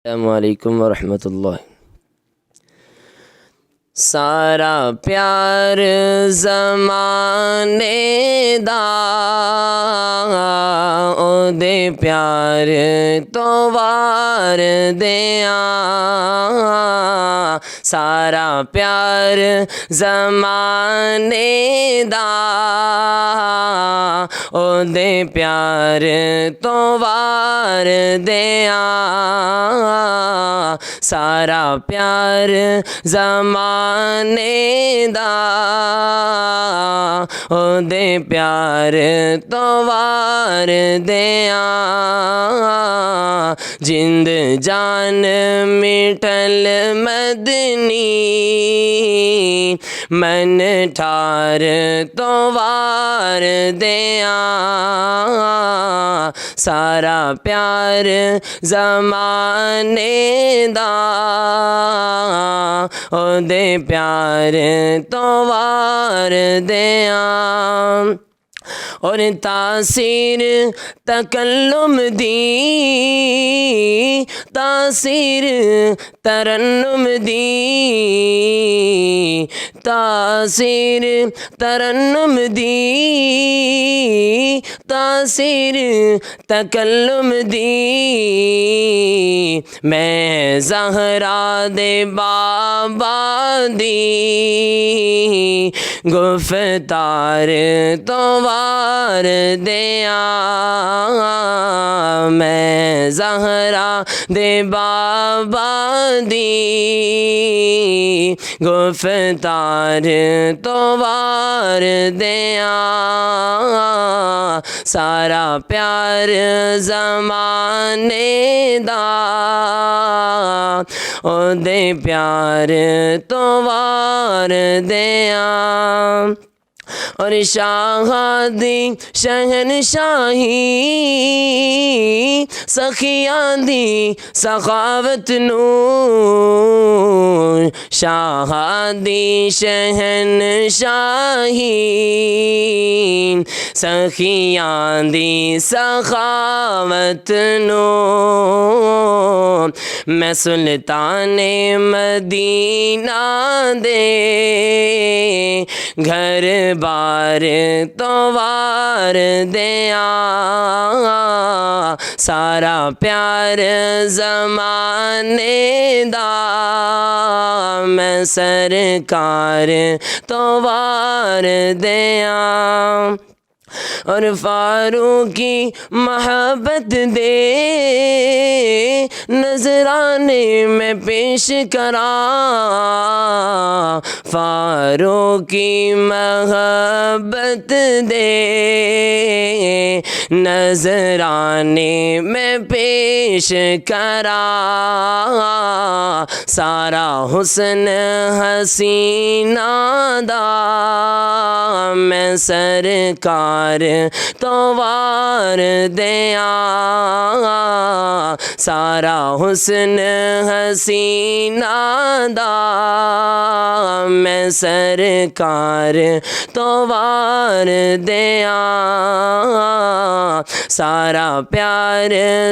अस्सलामु अलैकुम वरहमतुल्लाह। सारा प्यार ज़माने दा ओदे प्यार तो वार देआ। सारा प्यार ज़माने दा ओदे प्यार तो वार देआ। सारा प्यार ज़माने दा ओदे प्यार तो वार देआ। जिंद जान मिटल मदनी मन ठार तो वार देआ। सारा प्यार ज़माने दा ओदे प्यार तो वार देआ। और तासीर तकल्लुम दी तासीर तरन्नुम दी तासीर तरन्नुम दी तासीर तकल्लुम दी। मैं ज़हरा दे बाबा दी गुफ्तार तो वार देआ। मैं ज़हरा दे बाबा दी गुफ्तार तो वार देआ। सारा प्यार ज़माने दा ओदे प्यार तो वार देआ। और शाहादी शहनशाही सखियां दी सखावत नू शाहादी शहनशाही सखियां दी सखावत नू। मैं सुल्ताने मदीना दे घर बार तो वार देआ। सारा प्यार ज़माने दा मैं सरकार तो वार देआ। और फारूकी मोहब्बत दे नजराने में पेश करा। फारूकी मोहब्बत दे नजराने में पेश करा। सारा हुस्न हसीना दा मैं सरकार तो वार देआ। सारा हुस्न हसीना दा मैं सरकार तो वार देआ। सारा प्यार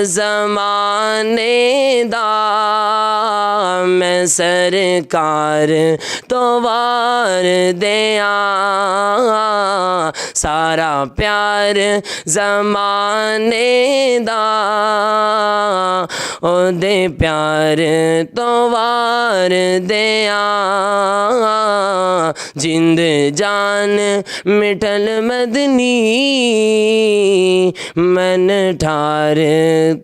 ज़माने दा मैं सरकार तो वार देआ। सारा प्यार ज़माने दा ओदे प्यार तो वार देआ। जिंद जान मिटल मदनी मन ठार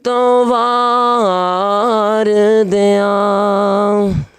तो वार देआ।